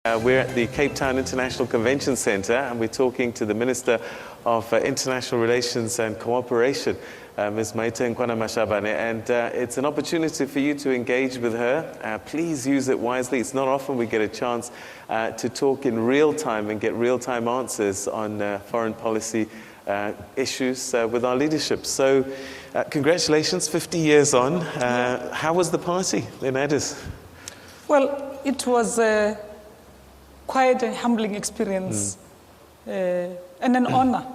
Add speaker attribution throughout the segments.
Speaker 1: We're at the Cape Town International Convention Centre and we're talking to the Minister of International Relations and Cooperation, Ms. Maite Mashabane, and it's an opportunity for you to engage with her. Please use it wisely. It's not often we get a chance to talk in real time and get real-time answers on foreign policy issues with our leadership. So congratulations, 50 years on. How was the party in Addis?
Speaker 2: Well, it was quite a humbling experience and an honor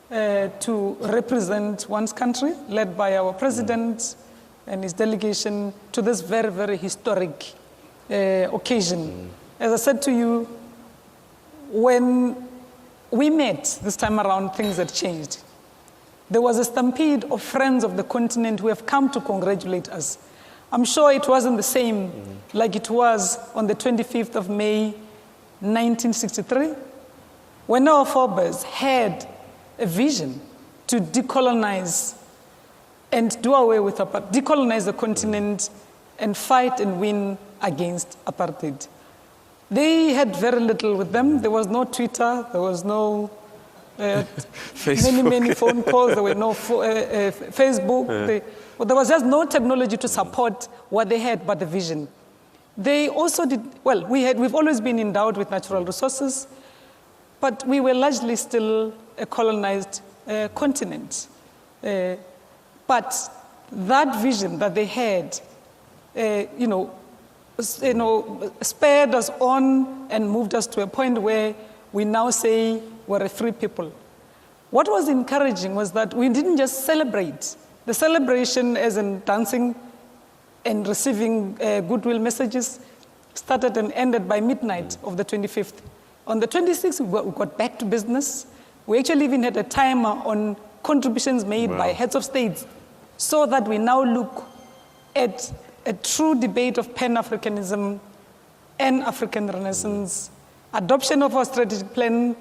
Speaker 2: to represent one's country, led by our president and his delegation, to this very, very historic occasion. As I said to you, when we met this time around, things had changed. There was a stampede of friends of the continent who have come to congratulate us. I'm sure it wasn't the same like it was on the 25th of May, 1963, when our forebears had a vision to decolonize and do away with apartheid, decolonize the continent and fight and win against apartheid. They had very little with them. There was no Twitter, there was no many phone calls, there were no Facebook. There was just no technology to support what they had but the vision. They also did, well, we've always been endowed with natural resources, but we were largely still a colonized continent. But that vision that they had, spurred us on and moved us to a point where we now say we're a free people. What was encouraging was that we didn't just celebrate. The celebration, as in dancing and receiving goodwill messages, started and ended by midnight of the 25th. On the 26th, we got back to business. We actually even had a timer on contributions made by heads of states, so that we now look at a true debate of Pan-Africanism and African Renaissance, adoption of our strategic plan,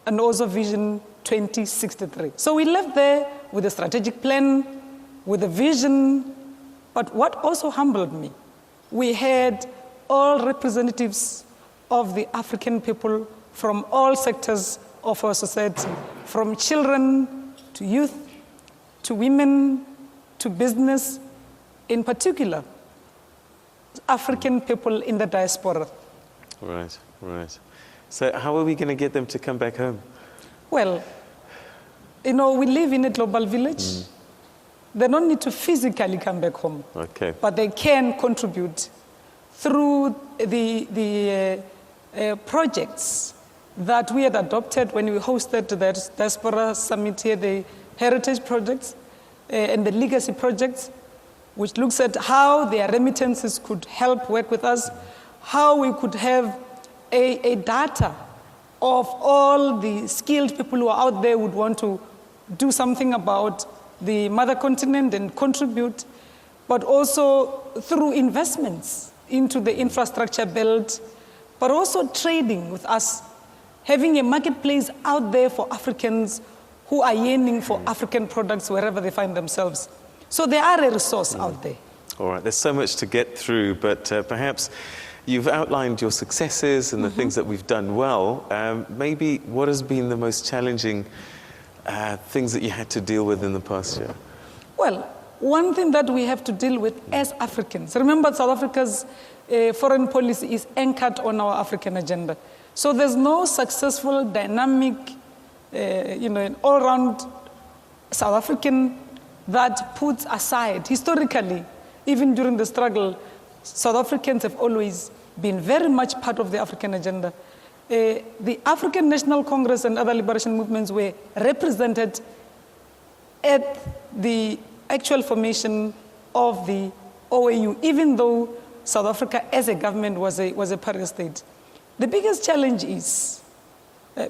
Speaker 2: and also Vision 2063. So we left there with a strategic plan, with a vision, but what also humbled me, we had all representatives of the African people from all sectors of our society, from children to youth, to women, to business, in particular, African people in the diaspora.
Speaker 1: Right. So how are we going to get them to come back home?
Speaker 2: Well, we live in a global village. They don't need to physically come back home, but they can contribute through the projects that we had adopted when we hosted the Diaspora Summit here, the Heritage Projects and the Legacy Projects, which looks at how their remittances could help work with us, how we could have a data of all the skilled people who are out there who would want to do something about the mother continent and contribute, but also through investments into the infrastructure build, but also trading with us, having a marketplace out there for Africans who are yearning for African products wherever they find themselves. So they are a resource out there. All
Speaker 1: right, there's so much to get through, but perhaps you've outlined your successes and the things that we've done well. Maybe what has been the most challenging things that you had to deal with in the past year?
Speaker 2: Well, one thing that we have to deal with as Africans, remember South Africa's foreign policy is anchored on our African agenda. So there's no successful, dynamic, an all-round South African that puts aside, historically, even during the struggle, South Africans have always been very much part of the African agenda. The African National Congress and other liberation movements were represented at the actual formation of the OAU, even though South Africa as a government was a pariah state. The biggest challenge is,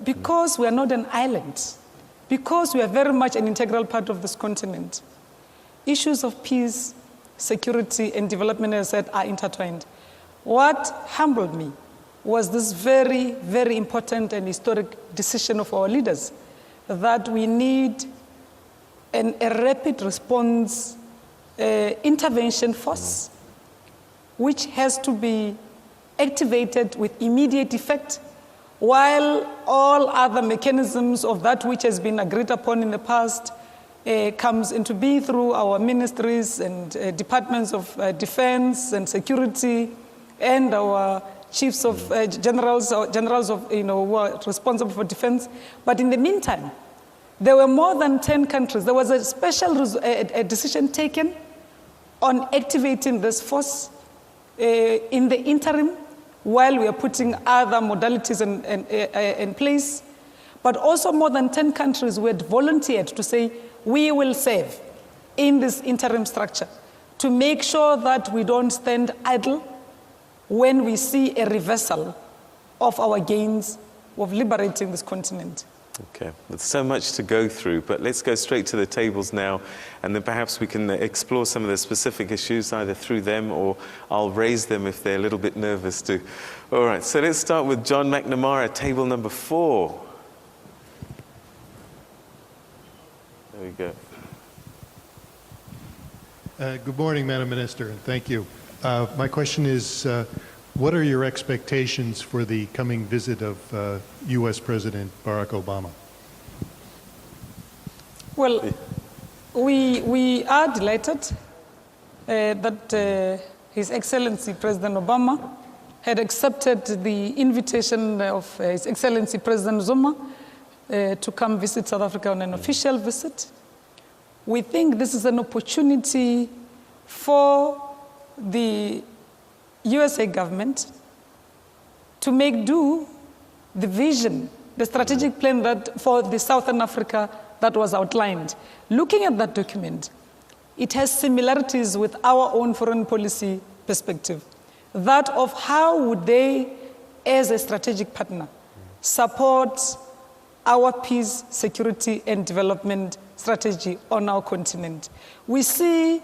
Speaker 2: because we are not an island, because we are very much an integral part of this continent, issues of peace, security, and development, as I said, are intertwined. What humbled me was this very, very important and historic decision of our leaders that we need a rapid response intervention force, which has to be activated with immediate effect, while all other mechanisms of that which has been agreed upon in the past comes into being through our ministries and departments of defense and security and our chiefs of generals of, who are responsible for defense. But in the meantime, there were more than 10 countries. There was a special decision taken on activating this force in the interim while we are putting other modalities in place. But also more than 10 countries who had volunteered to say, we will serve in this interim structure to make sure that we don't stand idle when we see a reversal of our gains of liberating this continent.
Speaker 1: Okay, there's so much to go through, but let's go straight to the tables now, and then perhaps we can explore some of the specific issues either through them or I'll raise them if they're a little bit nervous too. All right, so let's start with John McNamara, table number 4. There we go.
Speaker 3: Good morning, Madam Minister, and thank you. My question is, what are your expectations for the coming visit of U.S. President Barack Obama?
Speaker 2: Well, we are delighted that His Excellency President Obama had accepted the invitation of His Excellency President Zuma to come visit South Africa on an official visit. We think this is an opportunity for the USA government to make do the vision, the strategic plan that for the Southern Africa that was outlined. Looking at that document, it has similarities with our own foreign policy perspective, that of how would they, as a strategic partner, support our peace, security, and development strategy on our continent. We see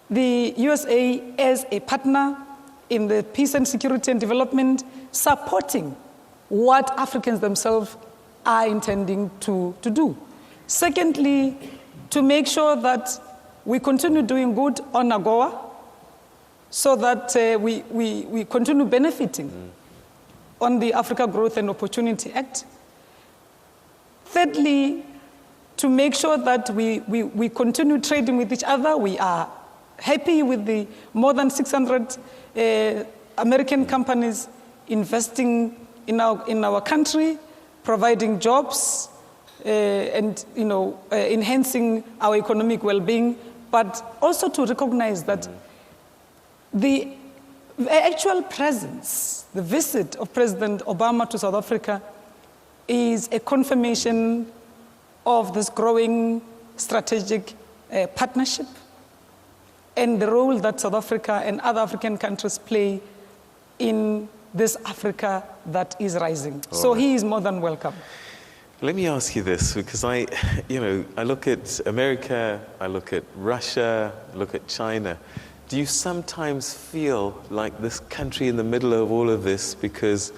Speaker 2: the USA as a partner in the peace and security and development, supporting what Africans themselves are intending to do. Secondly, to make sure that we continue doing good on AGOA, so that we continue benefiting on the Africa Growth and Opportunity Act. Thirdly, to make sure that we continue trading with each other. We are happy with the more than 600 American companies investing in our country, providing jobs, and enhancing our economic well-being, but also to recognize that the actual presence, the visit of President Obama to South Africa is a confirmation of this growing strategic partnership and the role that South Africa and other African countries play in this Africa that is rising. So he is more than welcome.
Speaker 1: Let me ask you this, because I look at America, I look at Russia, I look at China. Do you sometimes feel like this country in the middle of all of this, because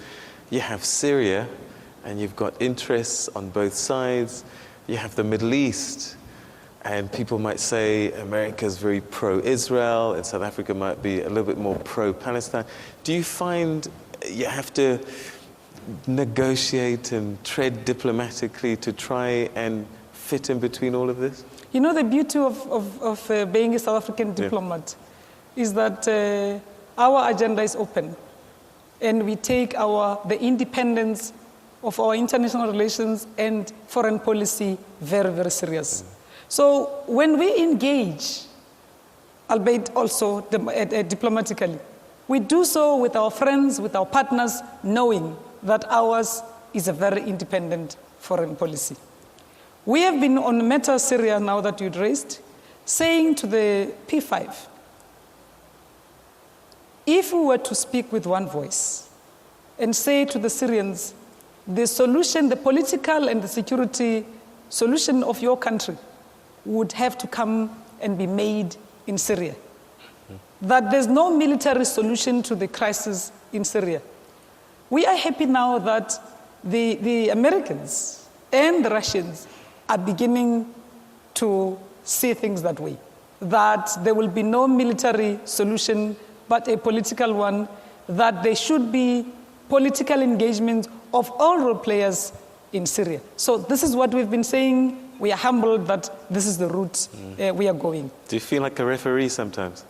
Speaker 1: you have Syria and you've got interests on both sides, you have the Middle East, and people might say America's very pro-Israel and South Africa might be a little bit more pro-Palestine. Do you find you have to negotiate and tread diplomatically to try and fit in between all of this?
Speaker 2: You know, the beauty of being a South African diplomat is that our agenda is open, and we take the independence of our international relations and foreign policy very, very serious. So when we engage, albeit also diplomatically, we do so with our friends, with our partners, knowing that ours is a very independent foreign policy. We have been on Matter Syria now that you'd raised, saying to the P5, if we were to speak with one voice and say to the Syrians, the solution, the political and the security solution of your country would have to come and be made in Syria. That there's no military solution to the crisis in Syria. We are happy now that the Americans and the Russians are beginning to see things that way, that there will be no military solution but a political one, that there should be political engagement of all role players in Syria. So this is what we've been saying. We are humbled that this is the route we are going.
Speaker 1: Do you feel like a referee sometimes?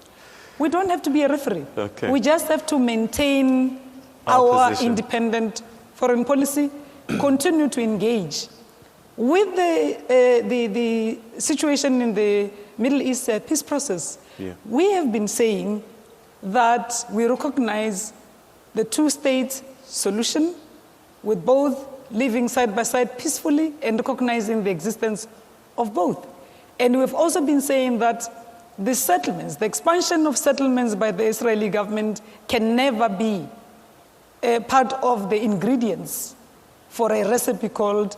Speaker 2: We don't have to be a referee.
Speaker 1: Okay.
Speaker 2: We just have to maintain
Speaker 1: Our
Speaker 2: our
Speaker 1: position.
Speaker 2: independent foreign policy, continue to engage. With the situation in the Middle East peace process, we have been saying that we recognize the two-state solution with both living side by side peacefully and recognizing the existence of both. And we've also been saying that the settlements, the expansion of settlements by the Israeli government can never be a part of the ingredients for a recipe called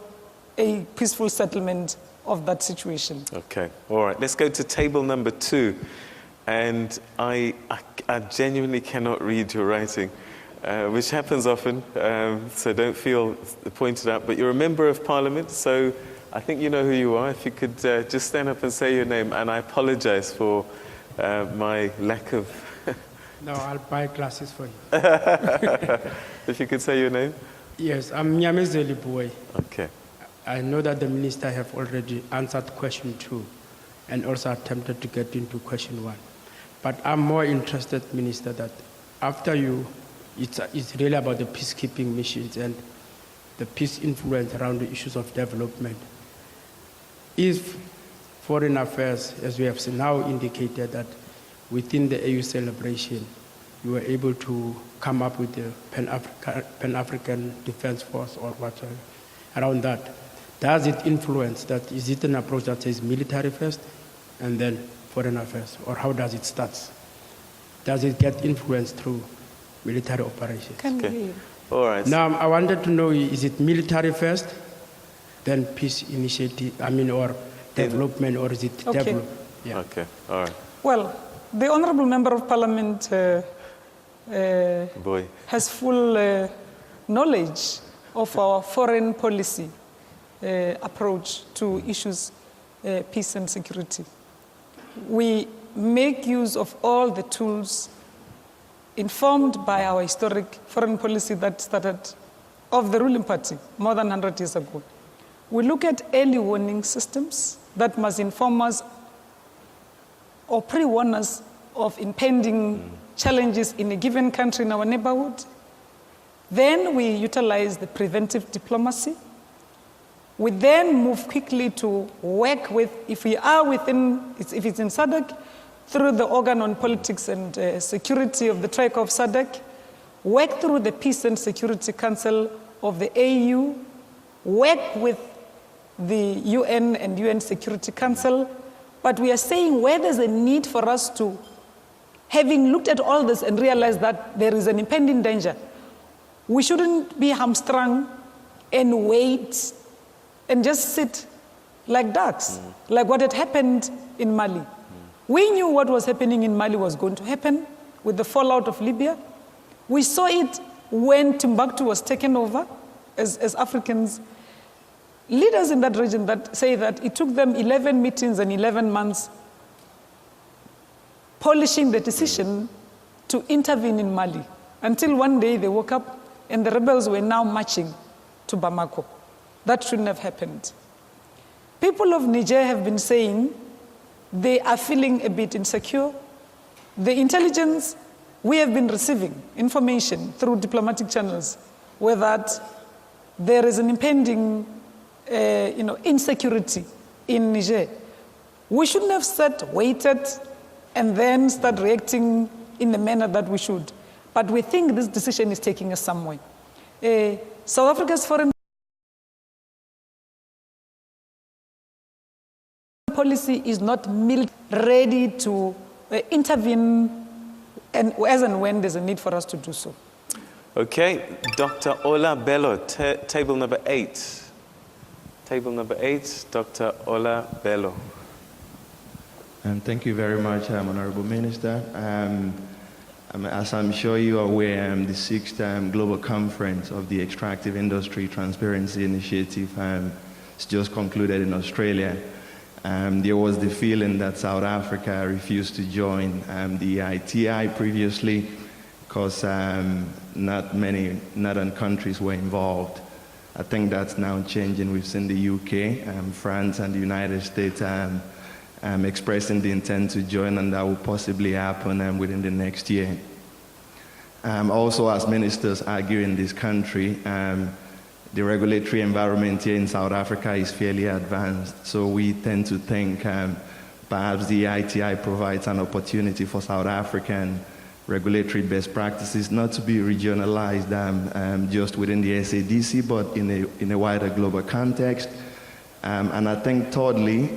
Speaker 2: a peaceful settlement of that situation.
Speaker 1: Okay, all right. Let's go to table number 2. And I genuinely cannot read your writing, which happens often, so don't feel pointed out. But you're a member of parliament, so I think you know who you are. If you could just stand up and say your name, and I apologize for my lack of...
Speaker 4: No, I'll buy glasses for you.
Speaker 1: If you could say your name.
Speaker 4: Yes, I'm Nyamezeli Boy.
Speaker 1: Okay.
Speaker 4: I know that the minister have already answered question 2 and also attempted to get into question 1. But I'm more interested, Minister, that after you, it's really about the peacekeeping missions and the peace influence around the issues of development. If foreign affairs, as we have now indicated, that within the AU celebration, you were able to come up with the Pan-African Defense Force or whatever around that. Does it influence that? Is it an approach that says military first and then foreign affairs? Or how does it start? Does it get influenced through military operations?
Speaker 1: Okay. All right.
Speaker 4: Now, I wanted to know, is it military first, then peace initiative, or development, or is it development?
Speaker 1: Yeah. Okay, all right.
Speaker 2: Well, the Honorable Member of Parliament
Speaker 1: Boy.
Speaker 2: has full knowledge of our foreign policy approach to issues peace and security. We make use of all the tools informed by our historic foreign policy that started of the ruling party more than 100 years ago. We look at early warning systems that must inform us or pre-warn us of impending challenges in a given country in our neighborhood. Then we utilize the preventive diplomacy. We then move quickly to work with, if we are within, if it's in SADC, through the organ on politics and security of the Trico of SADC, work through the Peace and Security Council of the AU, work with the UN and UN Security Council, but we are saying where there's a need for us to, having looked at all this and realized that there is an impending danger, we shouldn't be hamstrung and wait and just sit like ducks, like what had happened in Mali. We knew what was happening in Mali was going to happen with the fallout of Libya. We saw it when Timbuktu was taken over as Africans. Leaders in that region that say that it took them 11 meetings and 11 months polishing the decision to intervene in Mali, until one day they woke up and the rebels were now marching to Bamako. That shouldn't have happened. People of Niger have been saying they are feeling a bit insecure. The intelligence we have been receiving information through diplomatic channels were that there is an impending insecurity in Niger. We shouldn't have waited and then start reacting in the manner that we should. But we think this decision is taking us somewhere. South Africa's foreign policy is not ready to intervene and as and when there's a need for us to do so.
Speaker 1: Okay, Dr. Ola Bello, table number 8. Table number 8, Dr. Ola Bello.
Speaker 5: Thank you very much, Honorable Minister. As I'm sure you are aware, the 6th Global Conference of the Extractive Industry Transparency Initiative is just concluded in Australia. There was the feeling that South Africa refused to join the ITI previously because not many northern countries were involved. I think that's now changing. We've seen the UK, France, and the United States expressing the intent to join, and that will possibly happen within the next year. Also, as ministers argue in this country, the regulatory environment here in South Africa is fairly advanced. So we tend to think perhaps the ITI provides an opportunity for South African regulatory best practices not to be regionalized just within the SADC, but in a wider global context. And I think thirdly,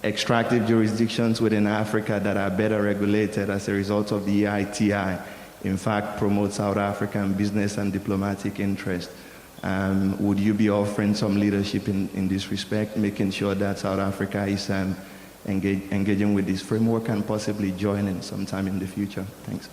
Speaker 5: extractive jurisdictions within Africa that are better regulated as a result of the ITI, in fact, promote South African business and diplomatic interest. Would you be offering some leadership in this respect, making sure that South Africa is engaging with this framework and possibly joining sometime in the future? Thanks.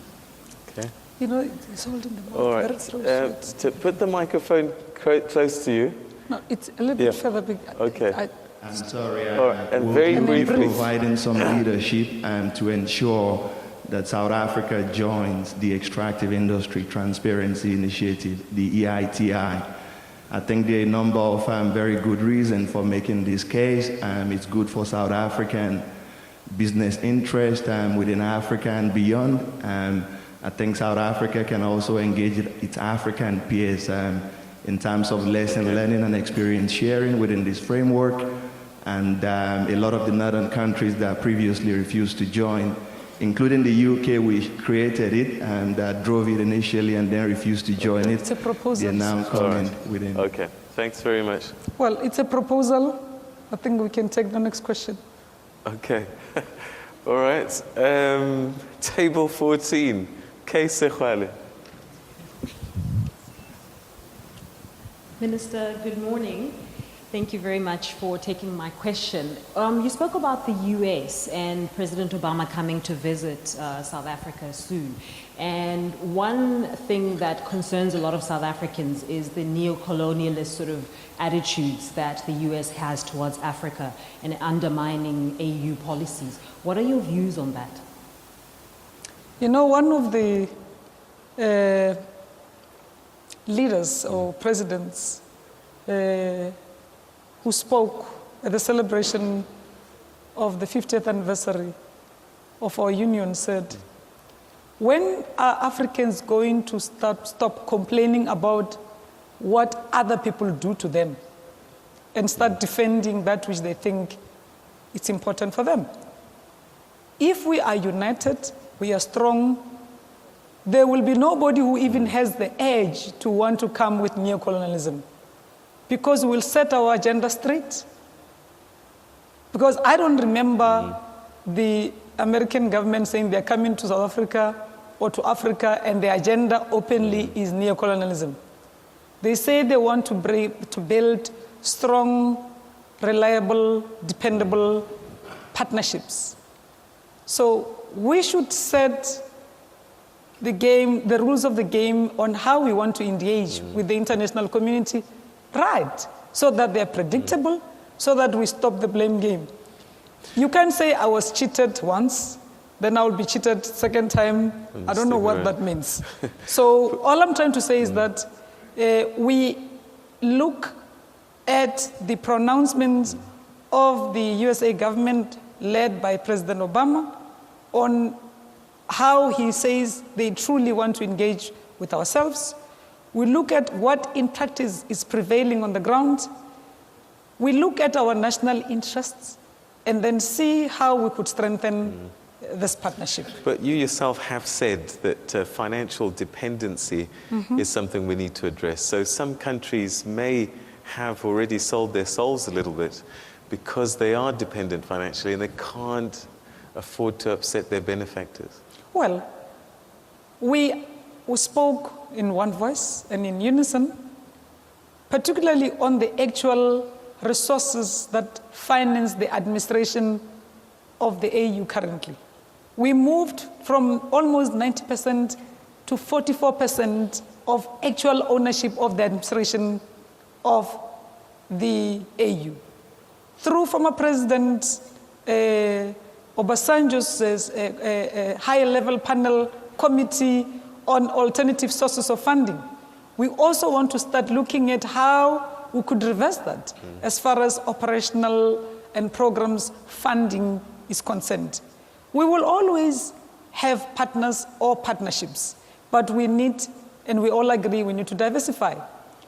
Speaker 1: Okay.
Speaker 2: You know, it's holding the mic
Speaker 1: All
Speaker 2: very
Speaker 1: right.
Speaker 2: close.
Speaker 1: To put the microphone close to you.
Speaker 2: No, it's a little
Speaker 1: Yeah.
Speaker 2: bit further.
Speaker 1: Okay.
Speaker 5: I'm sorry.
Speaker 1: All right, and
Speaker 5: will
Speaker 1: very
Speaker 5: you be
Speaker 1: briefly.
Speaker 5: providing some leadership to ensure that South Africa joins the Extractive Industry Transparency Initiative, the EITI. I think there are a number of very good reasons for making this case. It's good for South African business interest within Africa and beyond. I think South Africa can also engage its African peers in terms of lesson learning and experience sharing within this framework. And a lot of the northern countries that previously refused to join, including the UK, we created it and drove it initially and then refused to join it.
Speaker 2: It's a proposal.
Speaker 5: They're now coming within.
Speaker 1: Okay, thanks very much.
Speaker 2: Well, it's a proposal. I think we can take the next question.
Speaker 1: Okay, all right. Table 14, Kay Sekhwale.
Speaker 6: Minister, good morning. Thank you very much for taking my question. You spoke about the US and President Obama coming to visit South Africa soon. And one thing that concerns a lot of South Africans is the neo-colonialist sort of attitudes that the US has towards Africa and undermining AU policies. What are your views on that?
Speaker 2: You know, one of the leaders or presidents who spoke at the celebration of the 50th anniversary of our union said, when are Africans going to stop complaining about what other people do to them and start defending that which they think it's important for them? If we are united, we are strong, there will be nobody who even has the edge to want to come with neocolonialism, because we'll set our agenda straight. Because I don't remember the American government saying they're coming to South Africa or to Africa and the agenda openly is neocolonialism. They say they want to build strong, reliable, dependable partnerships. So we should set the game, the rules of the game on how we want to engage with the international community right, so that they're predictable, so that we stop the blame game. You can't say I was cheated once, then I will be cheated second time. I don't know what that means. So all I'm trying to say is that we look at the pronouncements of the USA government led by President Obama on how he says they truly want to engage with ourselves. We look at what in practice is prevailing on the ground. We look at our national interests and then see how we could strengthen this partnership.
Speaker 1: But you yourself have said that financial dependency is something we need to address. So some countries may have already sold their souls a little bit because they are dependent financially and they can't afford to upset their benefactors.
Speaker 2: Well, we spoke in one voice and in unison, particularly on the actual resources that finance the administration of the AU currently. We moved from almost 90% to 44% of actual ownership of the administration of the AU. Through former President Obasanjo's high-level panel committee on alternative sources of funding. We also want to start looking at how we could reverse that as far as operational and programs funding is concerned. We will always have partners or partnerships, but we need, and we all agree, we need to diversify.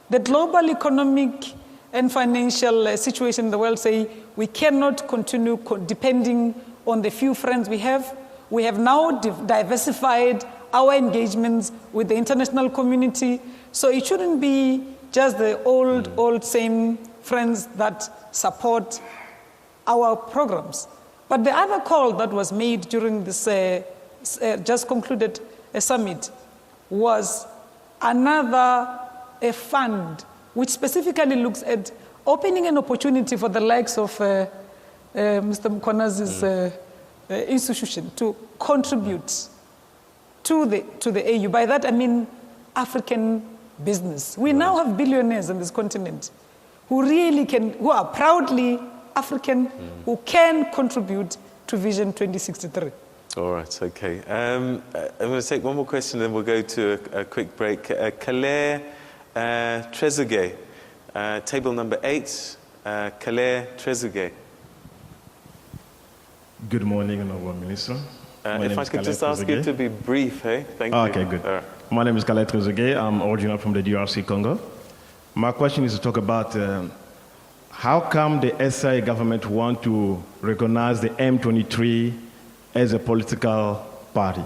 Speaker 2: The global economic and financial situation in the world say we cannot continue depending on the few friends we have. We have now diversified our engagements with the international community, so it shouldn't be just the old same friends that support our programs. But the other call that was made during this just concluded summit was another fund which specifically looks at opening an opportunity for the likes of Mr. Mkhonazi's institution to contribute to the AU. By that I mean African business. We now have billionaires on this continent who really can, who are proudly African, who can contribute to Vision 2063.
Speaker 1: All right, okay. I'm going to take one more question, then we'll go to a quick break. Claire Trezeguet, table number 8. Claire Trezeguet.
Speaker 7: Good morning, Honorable Minister.
Speaker 1: If I could just ask you to be brief, hey? Thank you.
Speaker 7: Okay, good. My name is Claire Trezeguet. I'm original from the DRC Congo. My question is to talk about how come the SI government want to recognize the M23 as a political party?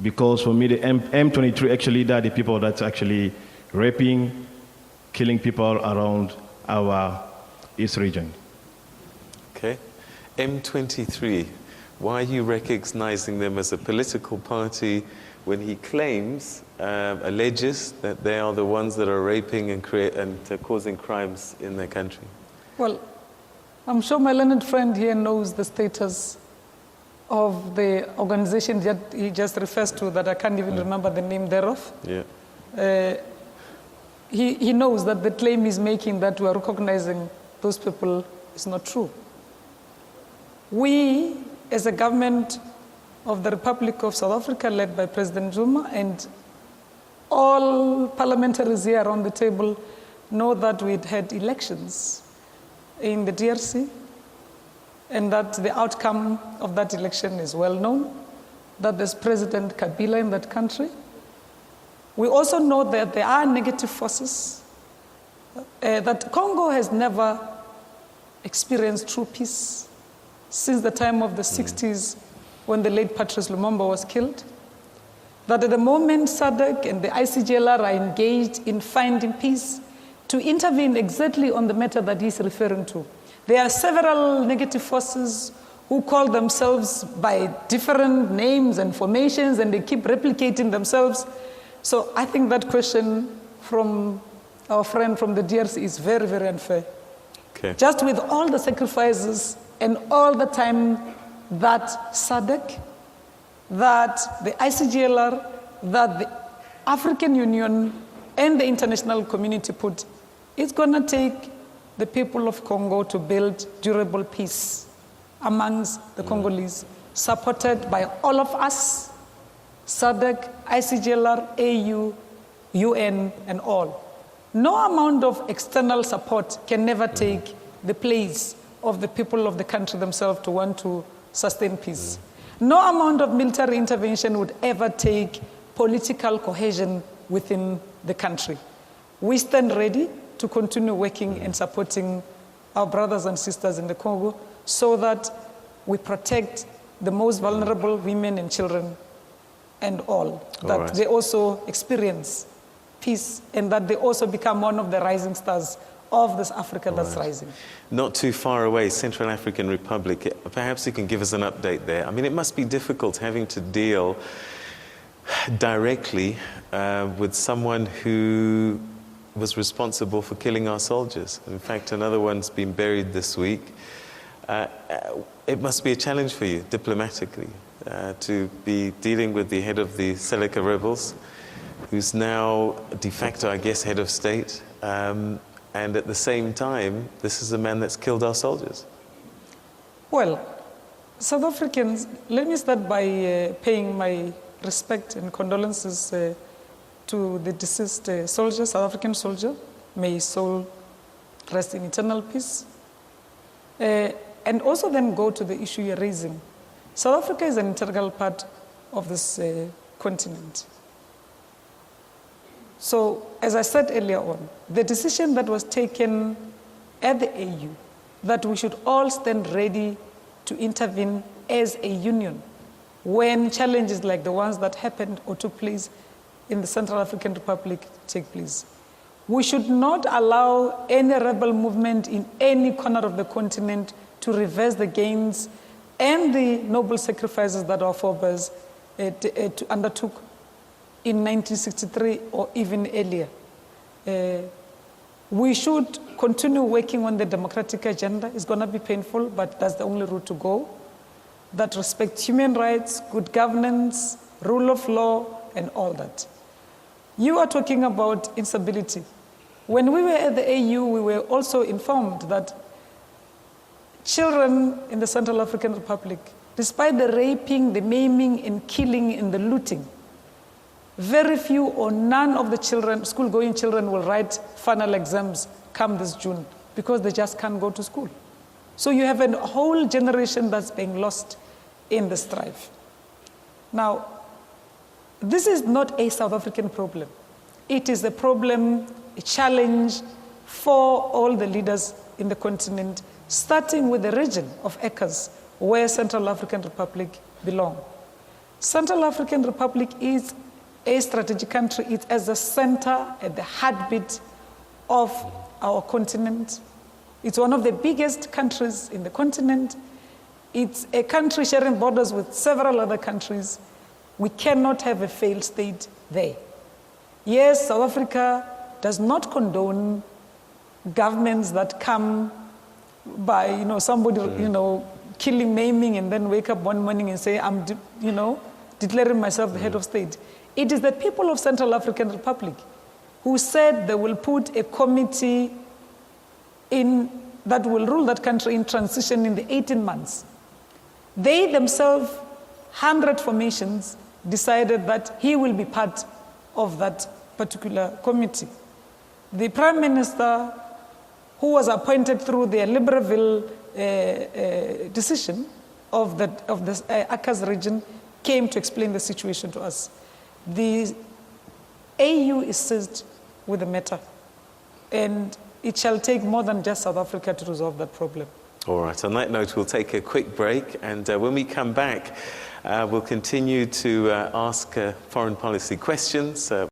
Speaker 7: Because for me, the M23 actually, they're the people that's actually raping, killing people around our East region.
Speaker 1: Okay. M23, why are you recognizing them as a political party when he claims, alleges that they are the ones that are raping and causing crimes in their country?
Speaker 2: Well, I'm sure my learned friend here knows the status of the organization that he just refers to, that I can't even remember the name thereof.
Speaker 1: Yeah.
Speaker 2: He knows that the claim he's making that we are recognizing those people is not true. We, as a government of the Republic of South Africa, led by President Zuma, and all parliamentaries here around the table know that we'd had elections in the DRC, and that the outcome of that election is well known, that there's President Kabila in that country. We also know that there are negative forces, that Congo has never experienced true peace since the time of the 60s when the late Patrice Lumumba was killed, that at the moment SADC and the ICGLR are engaged in finding peace to intervene exactly on the matter that he's referring to. There are several negative forces who call themselves by different names and formations, and they keep replicating themselves. So I think that question from our friend from the DRC is very, very unfair.
Speaker 1: Okay.
Speaker 2: Just with all the sacrifices and all the time that SADC, that the ICGLR, that the African Union and the international community put, it's going to take the people of Congo to build durable peace amongst the Congolese, supported by all of us, SADC, ICGLR, AU, UN, and all. No amount of external support can never take the place of the people of the country themselves to want to sustain peace. No amount of military intervention would ever take political cohesion within the country. We stand ready to continue working and supporting our brothers and sisters in the Congo so that we protect the most vulnerable women and children and all that
Speaker 1: right.
Speaker 2: They also experience peace and that they also become one of the rising stars of this Africa that's rising.
Speaker 1: Not too far away, Central African Republic. Perhaps you can give us an update there. I mean, it must be difficult having to deal directly with someone who was responsible for killing our soldiers. In fact, another one's been buried this week. It must be a challenge for you, diplomatically, to be dealing with the head of the Seleka rebels, who's now de facto, I guess, head of state. And at the same time, this is a man that's killed our soldiers.
Speaker 2: Well, South Africans, let me start by paying my respect and condolences to the deceased soldier, South African soldier. May his soul rest in eternal peace. And also then go to the issue you're raising. South Africa is an integral part of this continent. So, as I said earlier on, the decision that was taken at the AU, that we should all stand ready to intervene as a union when challenges like the ones that happened or took place in the Central African Republic take place. We should not allow any rebel movement in any corner of the continent to reverse the gains and the noble sacrifices that our forebears undertook in 1963 or even earlier. We should continue working on the democratic agenda. It's going to be painful, but that's the only route to go. That respects human rights, good governance, rule of law, and all that. You are talking about instability. When we were at the AU, we were also informed that children in the Central African Republic, despite the raping, the maiming, and killing, and the looting, very few or none of the children, school-going children, will write final exams come this June because they just can't go to school. So you have a whole generation that's being lost in the strife. Now, this is not a South African problem. It is a problem, a challenge for all the leaders in the continent, starting with the region of ECAS, where Central African Republic belongs. Central African Republic is a strategic country. It's at the center, at the heartbeat of our continent. It's one of the biggest countries in the continent. It's a country sharing borders with several other countries. We cannot have a failed state there. Yes, South Africa does not condone governments that come by, somebody, killing, maiming, and then wake up one morning and say, I'm, declaring myself the head of state. It is the people of Central African Republic who said they will put a committee in that will rule that country in transition in the 18 months. They themselves, 100 formations, decided that he will be part of that particular committee. The Prime Minister, who was appointed through the Libreville decision of the ACAS region, came to explain the situation to us. The AU is seized with the matter, and it shall take more than just South Africa to resolve that problem.
Speaker 1: All right, on that note, we'll take a quick break, and when we come back, we'll continue to ask foreign policy questions.